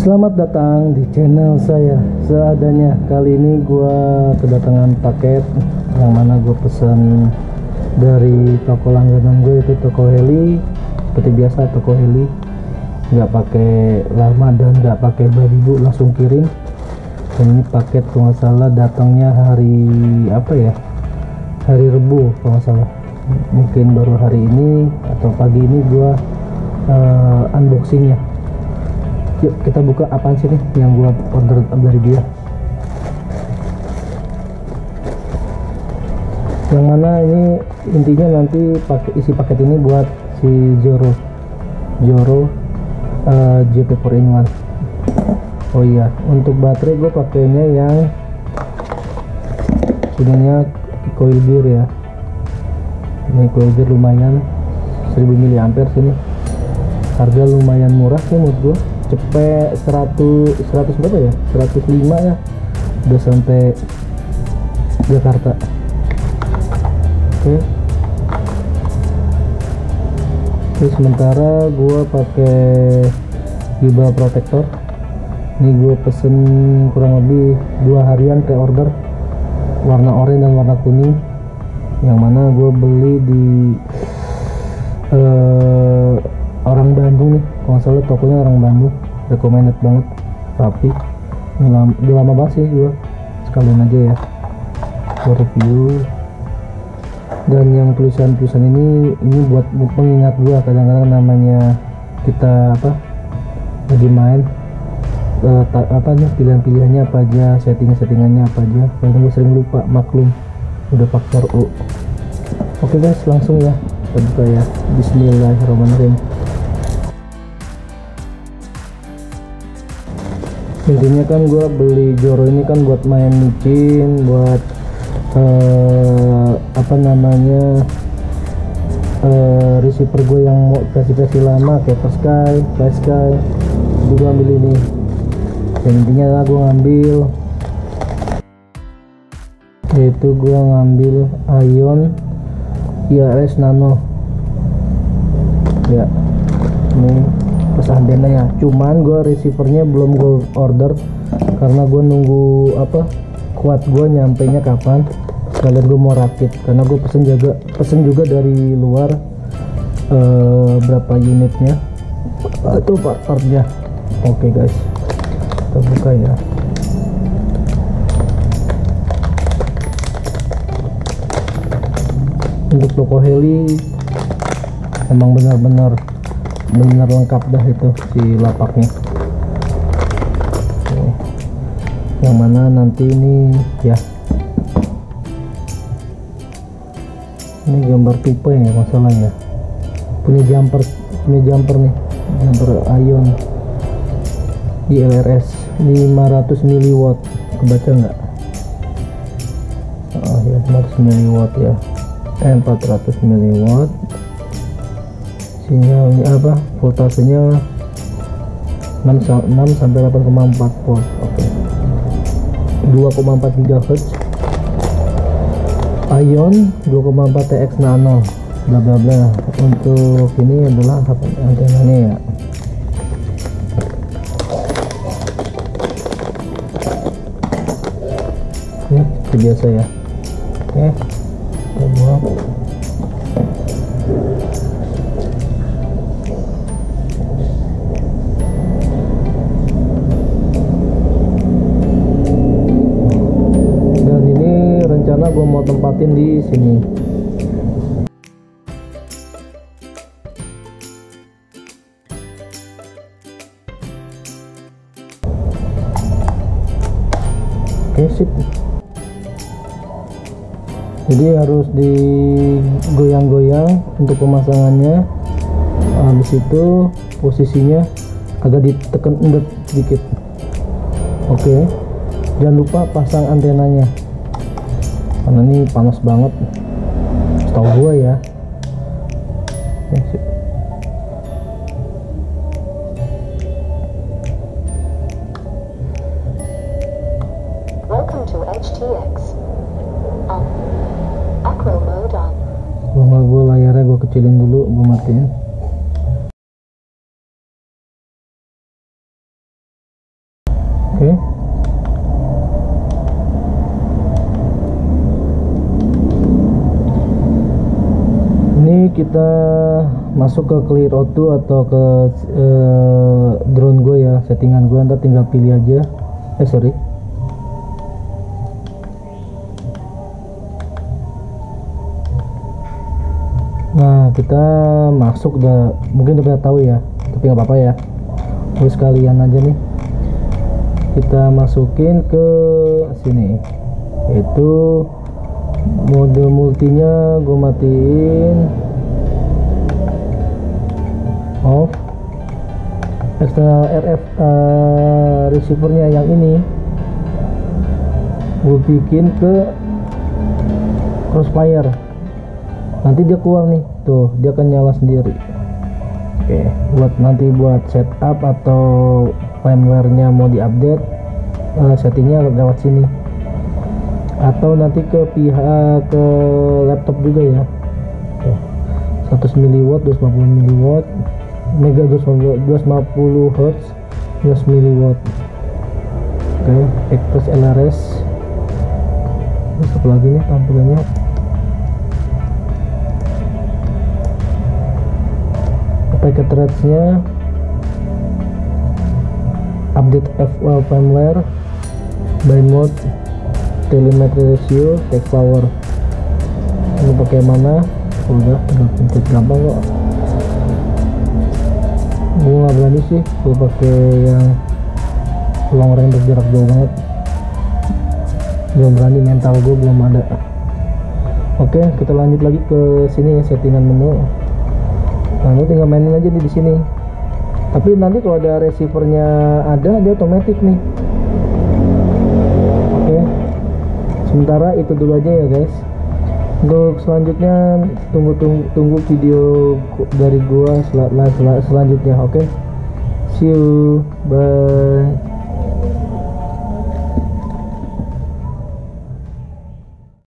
Selamat datang di channel saya seadanya. Kali ini gua kedatangan paket yang mana gue pesan dari toko langganan gue, itu toko Heli. Seperti biasa toko Heli, nggak pakai lama dan nggak pakai baliho, langsung kirim. Dan ini paket kalau nggak salah datangnya hari apa ya, hari Rebu kalau nggak salah. Mungkin baru hari ini atau pagi ini gua unboxingnya. Yuk kita buka apaan sih nih yang gua order dari dia. Yang mana ini intinya nanti isi paket ini buat si Joro JP4in1. Oh iya, untuk baterai gue pakainya yang sebenarnya coil gear ya. Ini coil gear lumayan 1000 mAh sini. Harga lumayan murah sih menurut gue. Cepet 100 berapa ya, 105 ya, udah sampai Jakarta. Oke. Terus sementara gua pakai gimbal protector. Ini gue pesen kurang lebih 2 harian pre-order, warna oranye dan warna kuning, yang mana gue beli di orang Bandung nih, kalau nggak salah tokonya orang Bandung, recommended banget, rapi. Ini lama banget sih, gue sekalian aja ya gue review. Dan yang tulisan-tulisan ini buat pengingat gue, kadang-kadang namanya kita lagi main pilihan-pilihannya apa aja, settingannya apa aja, kadang gue sering lupa, maklum, udah faktor U. Oke guys, langsung ya kita buka ya. Bismillahirrahmanirrahim. Intinya kan gue beli Joro ini kan buat main micin, buat receiver gue yang mau versi lama kayak Fly Sky, jadi gue ambil ini. Dan intinya lah gue ngambil Ion IRS Nano ya. Ini pas antena ya, cuman gue receivernya belum gue order karena gue nunggu kuat gue nyampe nya kapan, sekalian gue mau rakit karena gue pesen juga dari luar berapa unitnya itu partnya. Oke guys, kita buka ya. Untuk toko Heli emang benar-benar lengkap dah itu si lapaknya. Oke. Yang mana nanti ini ya, ini gambar tipe ya masalahnya, punya jumper nih, jumper Ion ILRS 500 mW, kebaca nggak? Oh ya, 500 mW ya, 400 mW. Sinyalnya voltasenya 6 sampai 8,4 volt. Oke. 2,4 GHz. Ion 2,4 TX Nano bla bla bla. Untuk ini adalah antenanya ya. Ya, seperti biasa ya. Oke. Kita buang. Gue mau tempatin di sini. Oke, sip. Jadi harus digoyang-goyang untuk pemasangannya. Habis itu posisinya agak ditekan sedikit. Oke, jangan lupa pasang antenanya karena ini panas banget, setahu gua ya. Welcome to HTX. Acro mode on. Gua layarnya gue kecilin dulu, gue matiin. Ini kita masuk ke Clear Auto atau ke drone gue ya, settingan gue, ntar tinggal pilih aja. Sorry. Nah, kita masuk, mungkin udah tahu ya, tapi nggak apa-apa ya, gue sekalian aja nih. Kita masukin ke sini, itu mode multinya gue matiin, off. External RF receivernya yang ini gue bikin ke crossfire, nanti dia keluar nih, tuh dia akan nyala sendiri. Oke, buat setup atau firmware-nya mau diupdate, settingnya lewat sini, atau nanti ke pihak ke laptop juga ya. Tuh, 100 mW, 250 mW, mega 250 Hz, 200 mW. Oke, Express LRS. Terus apa lagi nih tampilannya? Packet threads-nya, update FWL firmware, by mode, telemetry ratio, take power. Ini pakai mana? Udah tinggal pencet, gampang kok. Gue nggak berani sih, gue pakai yang long range jarak jauh banget. Belum berani, mental gue belum ada. Oke, kita lanjut lagi ke sini, settingan menu. Nah, lu tinggal mainin aja di sini. Tapi nanti kalau ada receivernya ada, dia otomatis nih. Oke. Sementara itu dulu aja ya guys. Untuk selanjutnya tunggu video dari gua selanjutnya. Oke. See you. Bye.